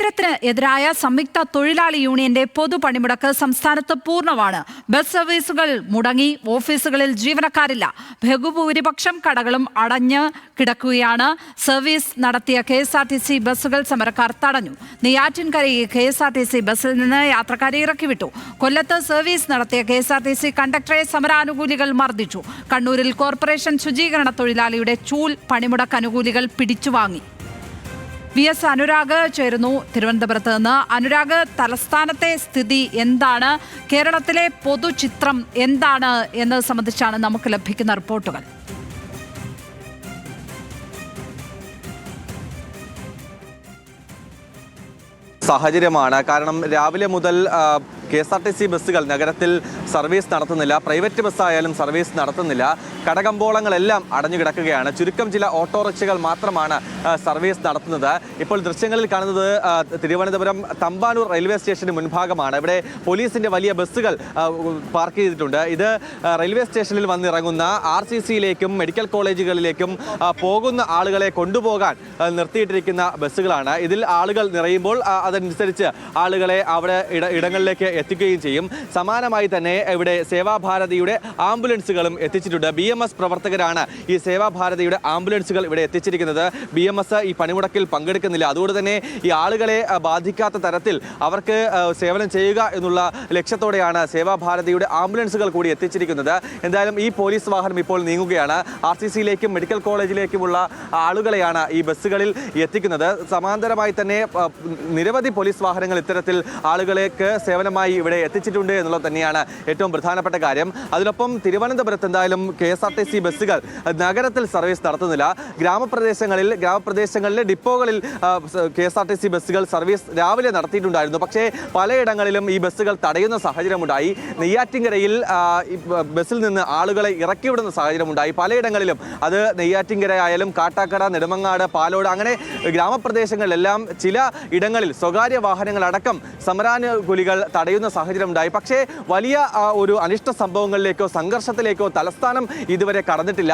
കേന്ദ്രത്തിന് എതിരായ സംയുക്ത തൊഴിലാളി യൂണിയന്റെ പൊതുപണിമുടക്ക് സംസ്ഥാനത്ത് പൂർണ്ണമാണ്. ബസ് സർവീസുകൾ മുടങ്ങി, ഓഫീസുകളിൽ ജീവനക്കാരില്ല, ബഹുഭൂരിപക്ഷം കടകളും അടഞ്ഞ് കിടക്കുകയാണ്. സർവീസ് നടത്തിയ KSRTC ബസ്സുകൾ സമരക്കാർ തടഞ്ഞു. നെയ്യാറ്റിൻകരയിൽ KSRTC ബസ്സിൽ നിന്ന് യാത്രക്കാരെ ഇറക്കിവിട്ടു. കൊല്ലത്ത് സർവീസ് നടത്തിയ KSRTC കണ്ടക്ടറെ സമരാനുകൂലികൾ മർദ്ദിച്ചു. കണ്ണൂരിൽ കോർപ്പറേഷൻ ശുചീകരണ തൊഴിലാളിയുടെ ചൂൽ പണിമുടക്ക് അനുകൂലികൾ പിടിച്ചുവാങ്ങി. VS അനുരാഗ് ചേരുന്നു തിരുവനന്തപുരത്ത് നിന്ന്. അനുരാഗ്, തലസ്ഥാനത്തെ സ്ഥിതി എന്താണ്? കേരളത്തിലെ പൊതുചിത്രം എന്താണ് എന്നത് സംബന്ധിച്ചാണ് നമുക്ക് ലഭിക്കുന്ന റിപ്പോർട്ടുകൾ. സാഹചര്യമാണ്. കാരണം രാവിലെ മുതൽ KSRTC ബസ്സുകൾ നഗരത്തിൽ സർവീസ് നടത്തുന്നില്ല. പ്രൈവറ്റ് ബസ്സായാലും സർവീസ് നടത്തുന്നില്ല. കടകമ്പോളങ്ങളെല്ലാം അടഞ്ഞു കിടക്കുകയാണ്. ചുരുക്കം ചില ഓട്ടോറിക്ഷകൾ മാത്രമാണ് സർവീസ് നടത്തുന്നത്. ഇപ്പോൾ ദൃശ്യങ്ങളിൽ കാണുന്നത് തിരുവനന്തപുരം തമ്പാനൂർ റെയിൽവേ സ്റ്റേഷന് മുൻഭാഗമാണ്. ഇവിടെ പോലീസിന്റെ വലിയ ബസ്സുകൾ പാർക്ക് ചെയ്തിട്ടുണ്ട്. ഇത് റെയിൽവേ സ്റ്റേഷനിൽ വന്നിറങ്ങുന്ന RCCയിലേക്കും മെഡിക്കൽ കോളേജുകളിലേക്കും പോകുന്ന ആളുകളെ കൊണ്ടുപോകാൻ നിർത്തിയിട്ടിരിക്കുന്ന ബസ്സുകളാണ്. ഇതിൽ ആളുകൾ നിറയുമ്പോൾ അതനുസരിച്ച് ആളുകളെ അവിടെ ഇടങ്ങളിലേക്ക് എത്തിക്കുകയും ചെയ്യും. സമാനമായി തന്നെ ഇവിടെ സേവാഭാരതിയുടെ ആംബുലൻസുകളും എത്തിച്ചിട്ടുണ്ട്. BMS പ്രവർത്തകരാണ് ഈ സേവാഭാരതിയുടെ ആംബുലൻസുകൾ ഇവിടെ എത്തിച്ചിരിക്കുന്നത്. BMS ഈ പണിമുടക്കിൽ പങ്കെടുക്കുന്നില്ല. അതുകൊണ്ട് തന്നെ ഈ ആളുകളെ ബാധിക്കാത്ത തരത്തിൽ അവർക്ക് സേവനം ചെയ്യുക എന്നുള്ള ലക്ഷ്യത്തോടെയാണ് സേവാഭാരതിയുടെ ആംബുലൻസുകൾ കൂടി എത്തിച്ചിരിക്കുന്നത്. എന്തായാലും ഈ പോലീസ് വാഹനം ഇപ്പോൾ നീങ്ങുകയാണ്. RCCയിലേക്കും മെഡിക്കൽ കോളേജിലേക്കുമുള്ള ആളുകളെയാണ് ഈ ബസ്സുകളിൽ എത്തിക്കുന്നത്. സമാന്തരമായി തന്നെ നിരവധി പോലീസ് വാഹനങ്ങൾ ഇത്തരത്തിൽ ആളുകളേക്ക് സേവനമായി ഇവിടെ എത്തിച്ചിട്ടുണ്ട് എന്നുള്ളത് തന്നെയാണ് ഏറ്റവും പ്രധാനപ്പെട്ട കാര്യം. അതിനൊപ്പം തിരുവനന്തപുരത്ത് എന്തായാലും KSRTC ബസ്സുകൾ നഗരത്തിൽ സർവീസ് നടത്തുന്നില്ല. ഗ്രാമപ്രദേശങ്ങളിലെ ഡിപ്പോകളിൽ KSRTC ബസ്സുകൾ സർവീസ് രാവിലെ നടത്തിയിട്ടുണ്ടായിരുന്നു. പക്ഷേ പലയിടങ്ങളിലും ഈ ബസ്സുകൾ തടയുന്ന സാഹചര്യമുണ്ടായി. നെയ്യാറ്റിൻകരയിൽ ബസ്സിൽ നിന്ന് ആളുകളെ ഇറക്കിവിടുന്ന സാഹചര്യമുണ്ടായി. പലയിടങ്ങളിലും അത് നെയ്യാറ്റിൻകര ആയാലും കാട്ടാക്കട, നെടുമങ്ങാട്, പാലോട് അങ്ങനെ ഗ്രാമപ്രദേശങ്ങളിലെല്ലാം ചില ഇടങ്ങളിൽ സ്വകാര്യ വാഹനങ്ങളടക്കം സമരാനുകൂലികൾ തടയുന്ന സാഹചര്യമുണ്ടായി. പക്ഷേ വലിയ ഒരു അനിഷ്ട സംഭവങ്ങളിലേക്കോ സംഘർഷത്തിലേക്കോ തലസ്ഥാനം ഇതുവരെ കടന്നിട്ടില്ല.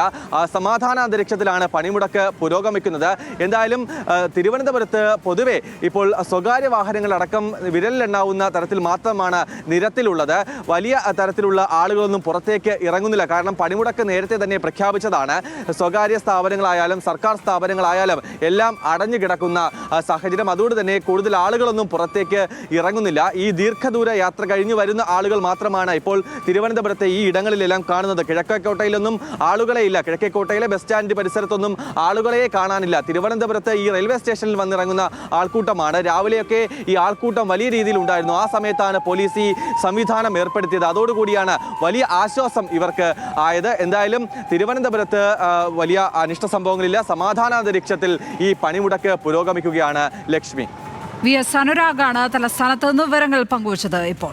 സമാധാന അന്തരീക്ഷത്തിലാണ് പണിമുടക്ക് പുരോഗമിക്കുന്നത്. എന്തായാലും തിരുവനന്തപുരത്ത് പൊതുവെ ഇപ്പോൾ സ്വകാര്യ വാഹനങ്ങളടക്കം വിരലിലെണ്ണാവുന്ന തരത്തിൽ മാത്രമാണ് നിരത്തിലുള്ളത്. വലിയ തരത്തിലുള്ള ആളുകളൊന്നും പുറത്തേക്ക് ഇറങ്ങുന്നില്ല. കാരണം പണിമുടക്ക് നേരത്തെ തന്നെ പ്രഖ്യാപിച്ചതാണ്. സ്വകാര്യ സ്ഥാപനങ്ങളായാലും സർക്കാർ സ്ഥാപനങ്ങളായാലും എല്ലാം അടഞ്ഞു കിടക്കുന്ന സാഹചര്യം. അതുകൊണ്ട് തന്നെ കൂടുതൽ ആളുകളൊന്നും പുറത്തേക്ക് ഇറങ്ങുന്നില്ല. ഈ ദീർഘദൂര യാത്ര കഴിഞ്ഞു വരുന്ന ആളുകൾ മാത്രമാണ് ഇപ്പോൾ തിരുവനന്തപുരത്തെ ഈ ഇടങ്ങളിലെല്ലാം കാണുന്നത്. കിഴക്കേക്കോട്ടയിലൊന്നും ആളുകളെ ഇല്ല. കിഴക്കേക്കോട്ടയിലെ ബസ് സ്റ്റാൻഡ് പരിസരത്തൊന്നും ആളുകളെ കാണാനില്ല. തിരുവനന്തപുരത്ത് ഈ റെയിൽവേ സ്റ്റേഷനിൽ വന്നിറങ്ങുന്ന ആൾക്കൂട്ടമാണ്. രാവിലെയൊക്കെ ഈ ആൾക്കൂട്ടം വലിയ രീതിയിൽ ഉണ്ടായിരുന്നു. ആ സമയത്താണ് പോലീസ് ഈ സംവിധാനം ഏർപ്പെടുത്തിയത്. അതോടുകൂടിയാണ് വലിയ ആശ്വാസം ഇവർക്ക് ആയത്. എന്തായാലും തിരുവനന്തപുരത്ത് വലിയ അനിഷ്ട സംഭവങ്ങളില്ല. സമാധാനാന്തരീക്ഷത്തിൽ ഈ പണിമുടക്ക് പുരോഗമിക്കുകയാണ്. ലക്ഷ്മി. VS അനുരാഗാണ് തലസ്ഥാനത്ത് നിന്ന് വിവരങ്ങൾ പങ്കുവച്ചത്. ഇപ്പോൾ